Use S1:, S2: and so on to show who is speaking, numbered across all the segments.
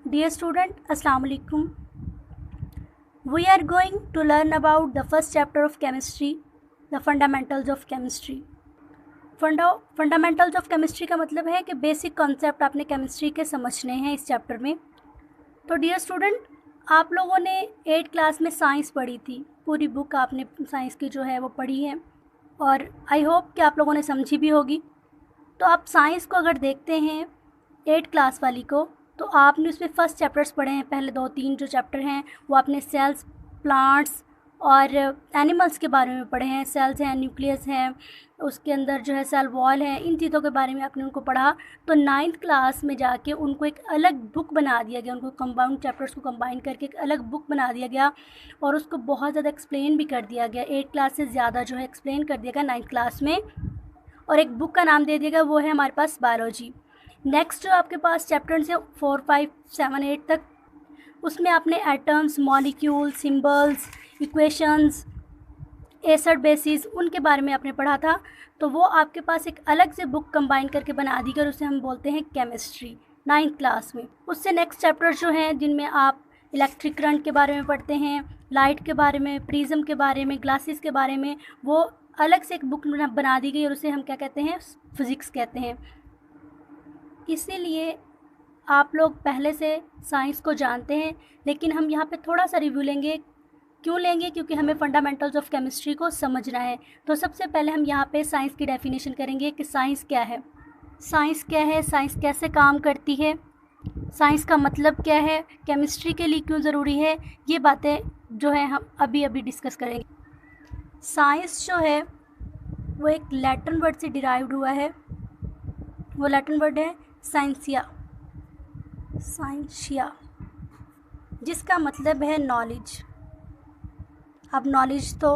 S1: Dear student, Assalamu alaikum. We are going to learn about the first chapter of chemistry, the fundamentals of chemistry. Fundamentals of chemistry का मतलब है कि basic concept आपने chemistry के समझने हैं इस चैप्टर में। तो डियर स्टूडेंट, आप लोगों ने 8th क्लास में साइंस पढ़ी थी, पूरी बुक आपने साइंस की जो है वो पढ़ी है और आई होप कि आप लोगों ने समझी भी होगी। तो आप साइंस को अगर देखते हैं 8th क्लास वाली को, तो आपने उसमें फर्स्ट चैप्टर्स पढ़े हैं। पहले 2-3 जो चैप्टर हैं वो आपने सेल्स, प्लांट्स और एनिमल्स के बारे में पढ़े हैं। सेल्स हैं, न्यूक्लियस हैं, उसके अंदर जो है सेल वॉल है, इन चीज़ों के बारे में आपने उनको पढ़ा। तो 9th क्लास में जाके उनको एक अलग बुक बना दिया गया, उनको कंपाउंड चैप्टर्स को कंबाइन करके एक अलग बुक बना दिया गया और उसको बहुत ज़्यादा एक्सप्लेन भी कर दिया गया। 8 क्लास से ज़्यादा जो है एक्सप्लेन कर दिया गया 9th क्लास में, और एक बुक का नाम दे दिया गया, वो है हमारे पास बायोलॉजी। नेक्स्ट जो आपके पास चैप्टर्स हैं 4, 5, 7, 8 तक, उसमें आपने atoms, molecule, symbols, equations, acid basis, उनके बारे में आपने पढ़ा था। तो वो आपके पास एक अलग से बुक कंबाइन करके बना दी गई, उसे हम बोलते हैं केमिस्ट्री 9th क्लास में। उससे नेक्स्ट चैप्टर्स जो हैं जिनमें आप इलेक्ट्रिक करंट के बारे में पढ़ते हैं, लाइट के बारे में, प्रिज्म के बारे में, ग्लासेस के बारे में, वो अलग से एक बुक बना दी गई और उसे हम क्या कहते हैं, फिज़िक्स कहते हैं। इसीलिए आप लोग पहले से साइंस को जानते हैं, लेकिन हम यहाँ पे थोड़ा सा रिव्यू लेंगे। क्यों लेंगे? क्योंकि हमें फंडामेंटल्स ऑफ केमिस्ट्री को समझना है। तो सबसे पहले हम यहाँ पे साइंस की डेफिनेशन करेंगे कि साइंस क्या है, साइंस क्या है, साइंस कैसे काम करती है, साइंस का मतलब क्या है, केमिस्ट्री के लिए क्यों ज़रूरी है, ये बातें जो है हम अभी डिस्कस करेंगे। साइंस जो है वो एक लैटिन वर्ड से डिराइव्ड हुआ है। वो लैटिन वर्ड है साइंसिया, जिसका मतलब है नॉलेज। अब नॉलेज तो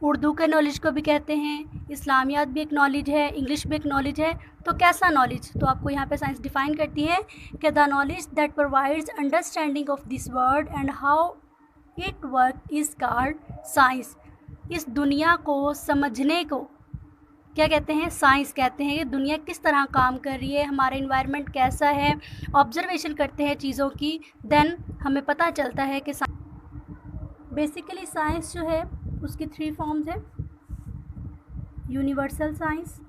S1: उर्दू के नॉलेज को भी कहते हैं, इस्लामियात भी एक नॉलेज है, इंग्लिश भी एक नॉलेज है। तो कैसा नॉलेज? तो आपको यहाँ पे साइंस डिफ़ाइन करती है कि the knowledge that provides understanding of this world and how it work is called science. इस दुनिया को समझने को क्या कहते हैं? साइंस कहते हैं। ये दुनिया किस तरह काम कर रही है, हमारा इन्वायरमेंट कैसा है, ऑब्जर्वेशन करते हैं चीज़ों की, देन हमें पता चलता है कि बेसिकली साइंस जो है उसकी 3 फॉर्म्स हैं। यूनिवर्सल साइंस,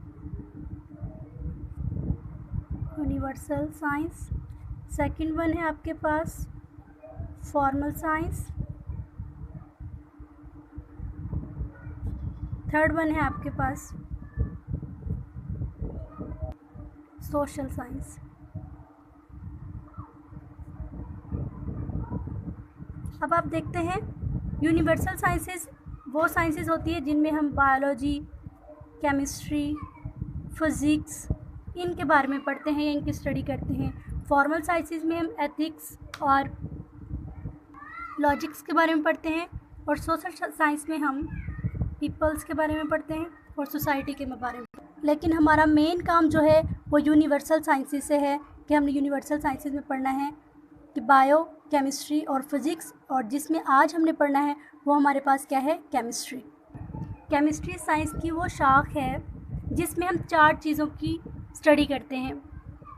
S1: सेकंड वन है आपके पास फॉर्मल साइंस, थर्ड वन है आपके पास सोशल साइंस। अब आप देखते हैं यूनिवर्सल साइंसेस वो साइंसेस होती है जिनमें हम बायोलॉजी, केमिस्ट्री, फिज़िक्स, इनके बारे में पढ़ते हैं या इनकी स्टडी करते हैं। फॉर्मल साइंसेस में हम एथिक्स और लॉजिक्स के बारे में पढ़ते हैं, और सोशल साइंस में हम पीपल्स के बारे में पढ़ते हैं और सोसाइटी के बारे में। लेकिन हमारा मेन काम जो है वो यूनिवर्सल साइंसेस से है कि हमने यूनिवर्सल साइंसेस में पढ़ना है कि बायो, केमिस्ट्री और फिज़िक्स, और जिसमें आज हमने पढ़ना है वो हमारे पास क्या है? केमिस्ट्री। केमिस्ट्री साइंस की वो शाख है जिसमें हम 4 चीज़ों की स्टडी करते हैं,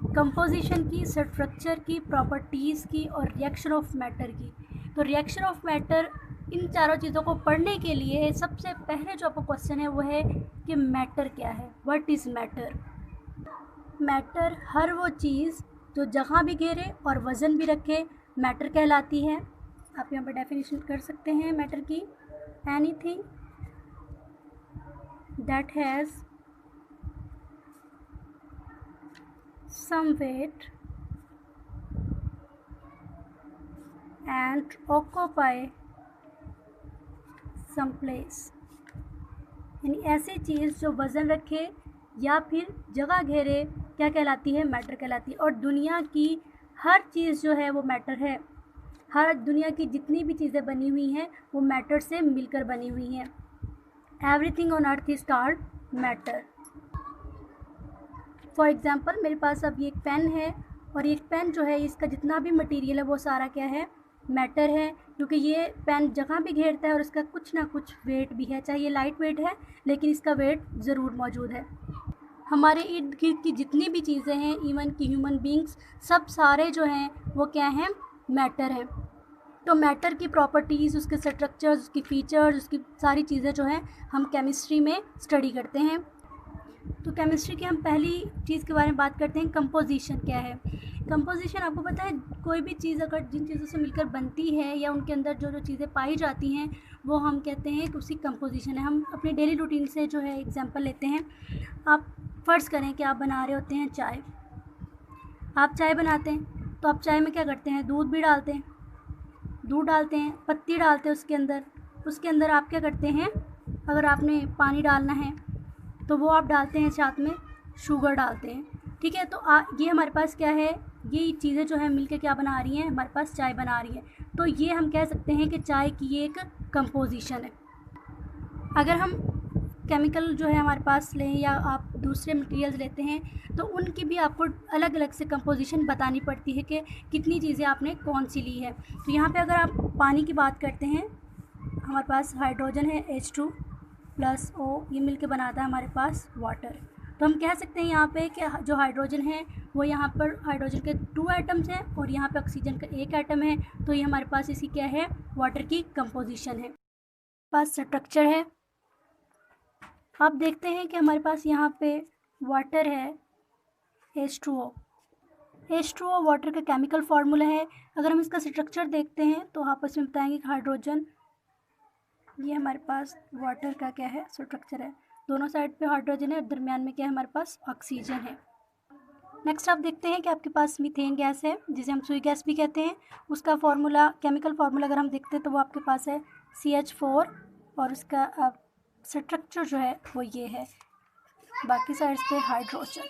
S1: कंपोजिशन की, स्ट्रक्चर की, प्रॉपर्टीज़ की और रिएक्शन ऑफ मैटर की। तो रिएक्शन ऑफ मैटर, इन चारों चीज़ों को पढ़ने के लिए सबसे पहले जो आपको क्वेश्चन है वो है कि मैटर क्या है, व्हाट इज़ मैटर। मैटर हर वो चीज़ जो जगह भी घेरे और वज़न भी रखे, मैटर कहलाती है। आप यहाँ पर डेफिनेशन कर सकते हैं मैटर की, anything that has some weight and occupy some place. यानी ऐसी चीज़ जो वज़न रखे या फिर जगह घेरे, क्या कहलाती है? मैटर कहलाती है। और दुनिया की हर चीज़ जो है वो मैटर है। हर दुनिया की जितनी भी चीज़ें बनी हुई हैं वो मैटर से मिलकर बनी हुई हैं। Everything on earth is called matter. For example, मेरे पास अब ये एक पेन है, और ये पेन जो है इसका जितना भी मटेरियल है वो सारा क्या है? मैटर है, क्योंकि ये पेन जगह भी घेरता है और इसका कुछ ना कुछ वेट भी है। चाहे ये लाइट वेट है लेकिन इसका वेट ज़रूर मौजूद है। हमारे इर्द गिर्द की जितनी भी चीज़ें हैं, इवन कि ह्यूमन बींग्स, सब सारे जो हैं वो क्या हैं, मैटर हैं। तो मैटर की प्रॉपर्टीज़, उसके स्ट्रक्चर्स, उसकी फ़ीचर्स, उसकी सारी चीज़ें जो हैं हम केमिस्ट्री में स्टडी करते हैं। तो केमिस्ट्री की हम पहली चीज़ के बारे में बात करते हैं, कंपोजिशन क्या है। कंपोजिशन आपको पता है, कोई भी चीज़ अगर जिन चीज़ों से मिलकर बनती है या उनके अंदर जो जो चीज़ें पाई जाती हैं वो हम कहते हैं कि उसकी कंपोजिशन है। हम अपने डेली रूटीन से जो है एग्जांपल लेते हैं। आप फ़र्ज़ करें कि आप बना रहे होते हैं चाय। आप चाय बनाते हैं तो आप चाय में क्या करते हैं, दूध भी डालते हैं, दूध डालते हैं, पत्ती डालते हैं उसके अंदर आप क्या करते हैं, अगर आपने पानी डालना है तो वो आप डालते हैं, साथ में शुगर डालते हैं। ठीक है, तो ये हमारे पास क्या है, ये चीज़ें जो है मिलके क्या बना रही हैं, हमारे पास चाय बना रही है। तो ये हम कह सकते हैं कि चाय की एक कंपोजिशन है। अगर हम केमिकल जो है हमारे पास लें या आप दूसरे मटेरियल्स लेते हैं तो उनकी भी आपको अलग अलग से कंपोजिशन बतानी पड़ती है कि कितनी चीज़ें आपने कौन सी ली है। तो यहाँ पे अगर आप पानी की बात करते हैं, हमारे पास हाइड्रोजन है H2 प्लस O, ये मिलके बनाता है हमारे पास वाटर। तो हम कह सकते हैं यहाँ पे कि जो हाइड्रोजन है वो यहाँ पर हाइड्रोजन के 2 एटम्स हैं और यहाँ पे ऑक्सीजन का 1 एटम है। तो ये हमारे पास इसकी क्या है, वाटर की कंपोजिशन है। पास स्ट्रक्चर है, आप देखते हैं कि हमारे पास यहाँ पे वाटर है H2O। H2O वाटर का केमिकल फार्मूला है। अगर हम इसका स्ट्रक्चर देखते हैं तो आपस में बताएंगे कि हाइड्रोजन, ये हमारे पास वाटर का क्या है, स्ट्रक्चर है। दोनों साइड पे हाइड्रोजन है और दरमियान में क्या है, हमारे पास ऑक्सीजन है। नेक्स्ट आप देखते हैं कि आपके पास मीथेन गैस है, जिसे हम सुई गैस भी कहते हैं। उसका फार्मूला, केमिकल फार्मूला अगर हम देखते हैं तो वो आपके पास है CH4 और उसका स्ट्रक्चर जो है वो ये है, बाकी साइड्स पे हाइड्रोजन।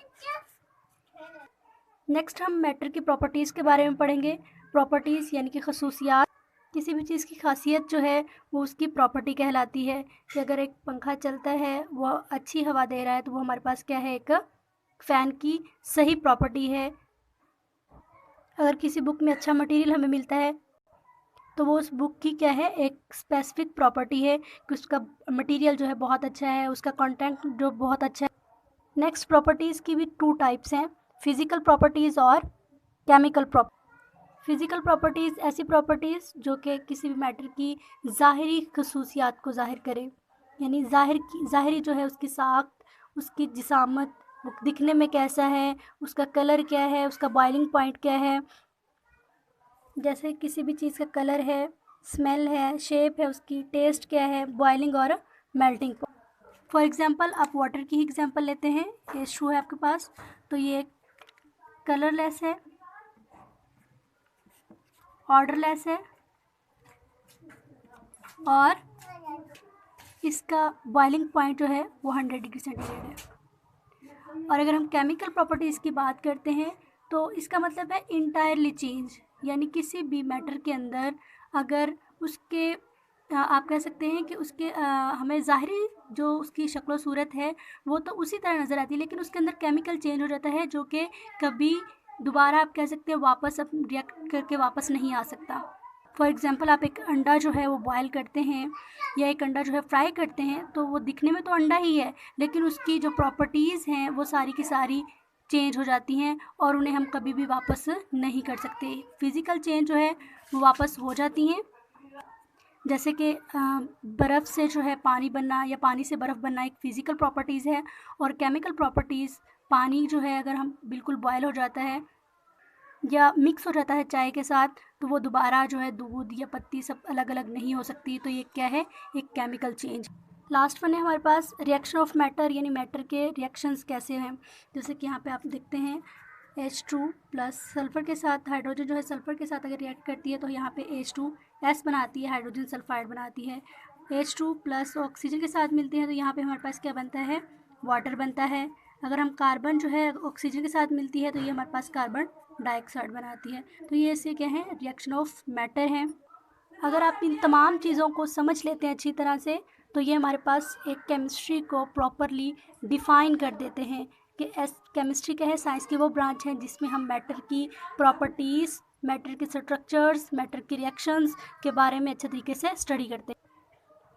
S1: नेक्स्ट हम मैटर की प्रॉपर्टीज़ के बारे में पढ़ेंगे। प्रॉपर्टीज़ यानी कि खसूसियात, किसी भी चीज़ की खासियत जो है वो उसकी प्रॉपर्टी कहलाती है। कि अगर एक पंखा चलता है, वो अच्छी हवा दे रहा है, तो वो हमारे पास क्या है, एक फ़ैन की सही प्रॉपर्टी है। अगर किसी बुक में अच्छा मटेरियल हमें मिलता है तो वो उस बुक की क्या है, एक स्पेसिफिक प्रॉपर्टी है कि उसका मटेरियल जो है बहुत अच्छा है, उसका कंटेंट जो बहुत अच्छा है। नेक्स्ट प्रॉपर्टीज़ की भी 2 टाइप्स हैं, फिज़िकल प्रॉपर्टीज़ और केमिकल फिज़िकल प्रॉपर्टीज़ ऐसी प्रॉपर्टीज़ जो कि किसी भी मैटर की ज़ाहिरी खसूसियात को ज़ाहिर करें, यानी ज़ाहिरी जो है उसकी साख्त, उसकी जिसामत, वो दिखने में कैसा है, उसका कलर क्या है, उसका बॉइलिंग पॉइंट क्या है। जैसे किसी भी चीज़ का कलर है, स्मेल है, शेप है, उसकी टेस्ट क्या है, बॉइलिंग और मेल्टिंग पॉइंट। फॉर एग्ज़ाम्पल आप वाटर की ही एग्ज़ाम्पल लेते हैं, H2 है आपके पास, तो ये कलरलेस है, ऑर्डरलेस है और इसका बॉइलिंग पॉइंट जो है वो 100 डिग्री सेंटीग्रेड है। और अगर हम केमिकल प्रॉपर्टीज़ की बात करते हैं तो इसका मतलब है इंटायरली चेंज, यानी किसी भी मैटर के अंदर अगर उसके आप कह सकते हैं कि उसके हमें ज़ाहिरी जो उसकी शक्ल सूरत है वो तो उसी तरह नज़र आती है, लेकिन उसके अंदर केमिकल चेंज हो जाता है जो कि कभी दोबारा आप कह सकते हैं वापस अब रिएक्ट करके वापस नहीं आ सकता। फॉर एग्ज़ाम्पल आप एक अंडा जो है वो बॉयल करते हैं या एक अंडा जो है फ्राई करते हैं, तो वो दिखने में तो अंडा ही है, लेकिन उसकी जो प्रॉपर्टीज़ हैं वो सारी की सारी चेंज हो जाती हैं और उन्हें हम कभी भी वापस नहीं कर सकते। फिज़िकल चेंज जो है वो वापस हो जाती हैं, जैसे कि बर्फ़ से जो है पानी बनना या पानी से बर्फ़ बनना एक फ़िज़िकल प्रॉपर्टीज़ है। और केमिकल प्रॉपर्टीज़, पानी जो है अगर हम बिल्कुल बॉयल हो जाता है या मिक्स हो जाता है चाय के साथ, तो वो दोबारा जो है दूध या पत्ती सब अलग अलग नहीं हो सकती। तो ये क्या है, एक केमिकल चेंज। लास्ट वन है हमारे पास रिएक्शन ऑफ मैटर, यानी मैटर के रिएक्शंस कैसे हैं। जैसे कि यहाँ पे आप देखते हैं H2 प्लस सल्फ़र के साथ, हाइड्रोजन जो है सल्फ़र के साथ अगर रिएक्ट करती है तो यहाँ पे H2S बनाती है, हाइड्रोजन सल्फाइड बनाती है। H2 प्लस ऑक्सीजन के साथ मिलती है तो यहाँ पे हमारे पास क्या बनता है, वाटर बनता है। अगर हम कार्बन जो है ऑक्सीजन के साथ मिलती है तो ये हमारे पास कार्बन डाइऑक्साइड बनाती है। तो ये ऐसे क्या है, रिएक्शन ऑफ मैटर है। अगर आप इन तमाम चीज़ों को समझ लेते हैं अच्छी तरह से तो ये हमारे पास एक केमिस्ट्री को प्रॉपरली डिफ़ाइन कर देते हैं कि केमिस्ट्री क्या है, साइंस की वो ब्रांच है जिसमें हम मैटर की प्रॉपर्टीज़, मैटर के स्ट्रक्चर्स, मैटर की रिएक्शंस के बारे में अच्छे तरीके से स्टडी करते हैं।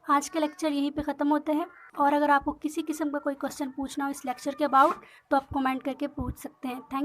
S1: आज के लेक्चर यहीं पे ख़त्म होते हैं, और अगर आपको किसी किस्म का कोई क्वेश्चन पूछना हो इस लेक्चर के अबाउट तो आप कमेंट करके पूछ सकते हैं। थैंक